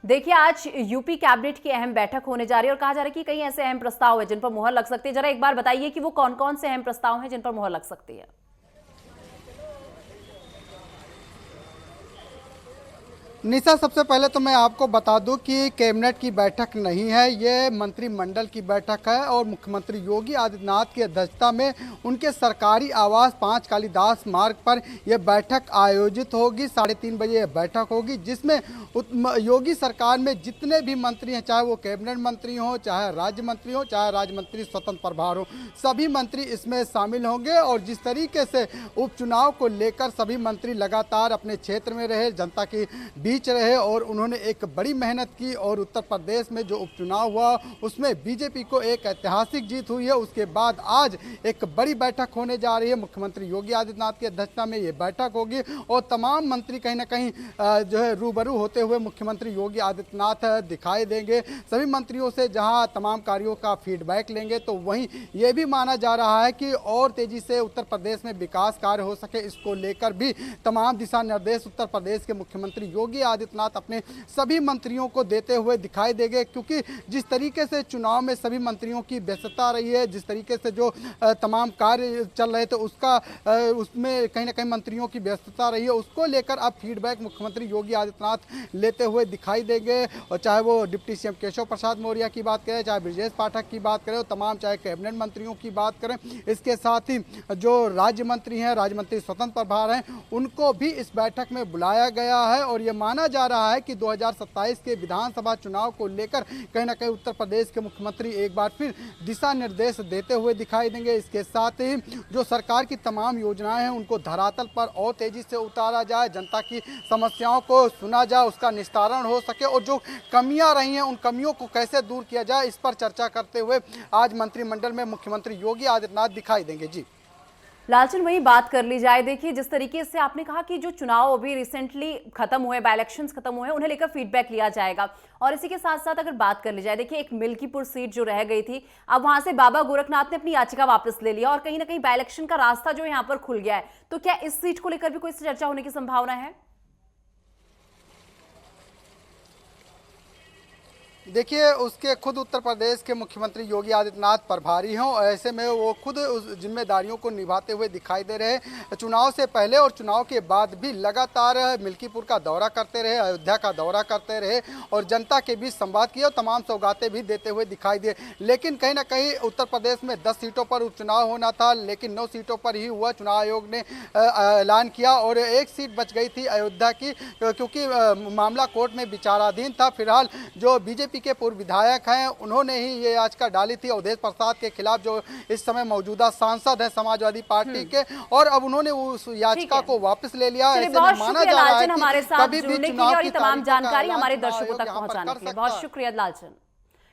देखिए, आज UP cabinet की अहम बैठक होने जा रही है और कहा जा रहा है कि कई ऐसे अहम प्रस्ताव हैं जिन पर मुहर लग सकती है। जरा एक बार बताइए कि वो कौन-कौन से अहम प्रस्ताव हैं जिन पर मुहर लग सकती है? निशा, सबसे पहले तो मैं आपको बता दूं कि कैबिनेट की बैठक नहीं है, ये मंत्रिमंडल की बैठक है और मुख्यमंत्री योगी आदित्यनाथ की अध्यक्षता में उनके सरकारी आवास 5 कालिदास मार्ग पर यह बैठक आयोजित होगी। 3:30 बजे यह बैठक होगी, जिसमें योगी सरकार में जितने भी मंत्री हैं, चाहे वो कैबिनेट मंत्री हों, चाहे राज्य मंत्री हों, चाहे राज्य मंत्री स्वतंत्र प्रभार हों, सभी मंत्री इसमें शामिल होंगे। और जिस तरीके से उपचुनाव को लेकर सभी मंत्री लगातार अपने क्षेत्र में रहे, जनता की बीच रहे और उन्होंने एक बड़ी मेहनत की और उत्तर प्रदेश में जो उपचुनाव हुआ उसमें बीजेपी को एक ऐतिहासिक जीत हुई है। उसके बाद आज एक बड़ी बैठक होने जा रही है, मुख्यमंत्री योगी आदित्यनाथ की अध्यक्षता में ये बैठक होगी और तमाम मंत्री कहीं ना कहीं जो है रूबरू होते हुए मुख्यमंत्री योगी आदित्यनाथ दिखाई देंगे। सभी मंत्रियों से जहां तमाम कार्यों का फीडबैक लेंगे, तो वहीं ये भी माना जा रहा है कि और तेजी से उत्तर प्रदेश में विकास कार्य हो सके, इसको लेकर भी तमाम दिशा निर्देश उत्तर प्रदेश के मुख्यमंत्री योगी आदित्यनाथ अपने सभी मंत्रियों को देते हुए दिखाई देंगे। क्योंकि जिस तरीके से चुनाव में सभी मंत्रियों की व्यस्तता रही है, जिस तरीके से जो तमाम कार्य चल रहे थे उसमें कहीं ना कहीं मंत्रियों की व्यस्तता रही है, उसको लेकर अब फीडबैक मुख्यमंत्री योगी आदित्यनाथ लेते हुए दिखाई देंगे। और चाहे वो डिप्टी सीएम केशव प्रसाद मौर्य की बात करें, चाहे ब्रजेश पाठक की बात करें, तमाम चाहे कैबिनेट मंत्रियों की बात करें, इसके साथ ही जो राज्य मंत्री हैं, राज्य मंत्री स्वतंत्र प्रभार हैं, उनको भी इस बैठक में बुलाया गया है। और ये माना जा रहा है कि 2027 के विधानसभा चुनाव को लेकर कहीं ना कहीं उत्तर प्रदेश के मुख्यमंत्री एक बार फिर दिशा निर्देश देते हुए दिखाई देंगे। इसके साथ ही जो सरकार की तमाम योजनाएं हैं उनको धरातल पर और तेजी से उतारा जाए, जनता की समस्याओं को सुना जाए, उसका निस्तारण हो सके और जो कमियां रही हैं उन कमियों को कैसे दूर किया जाए, इस पर चर्चा करते हुए आज मंत्रिमंडल में मुख्यमंत्री योगी आदित्यनाथ दिखाई देंगे। जी लालचन, वही बात कर ली जाए। देखिए, जिस तरीके से आपने कहा कि जो चुनाव अभी रिसेंटली खत्म हुए, बाय इलेक्शंस खत्म हुए, उन्हें लेकर फीडबैक लिया जाएगा। और इसी के साथ साथ अगर बात कर ली जाए, देखिए एक मिल्कीपुर सीट जो रह गई थी, अब वहां से बाबा गोरखनाथ ने अपनी याचिका वापस ले लिया और कहीं ना कहीं बाय इलेक्शन का रास्ता जो यहाँ पर खुल गया है। तो क्या इस सीट को लेकर भी कोई चर्चा होने की संभावना है? देखिए, उसके खुद उत्तर प्रदेश के मुख्यमंत्री योगी आदित्यनाथ प्रभारी हों, ऐसे में वो खुद उस जिम्मेदारियों को निभाते हुए दिखाई दे रहे हैं। चुनाव से पहले और चुनाव के बाद भी लगातार मिल्कीपुर का दौरा करते रहे, अयोध्या का दौरा करते रहे और जनता के बीच संवाद किया और तमाम सौगातें भी देते हुए दिखाई दिए। लेकिन कहीं ना कहीं उत्तर प्रदेश में 10 सीटों पर उपचुनाव होना था, लेकिन 9 सीटों पर ही हुआ। चुनाव आयोग ने ऐलान किया और एक सीट बच गई थी अयोध्या की, क्योंकि मामला कोर्ट में विचाराधीन था। फिलहाल जो बीजेपी के पूर्व विधायक हैं उन्होंने ही ये याचिका डाली थी अवधेश प्रसाद के खिलाफ, जो इस समय मौजूदा सांसद है समाजवादी पार्टी के, और अब उन्होंने उस याचिका को वापस ले लिया। ऐसे में माना जा रहा है कि हमारे साथ कभी भी जुड़ने के लिए चुनाव और की ये तमाम तारीखों का जानकारी ऐलान हमारे चुनाव दर्शकों आयोग तक यहाँ पर पहुंचाने कर के लिए सकता बहुत है। शुक्रिया लालचन।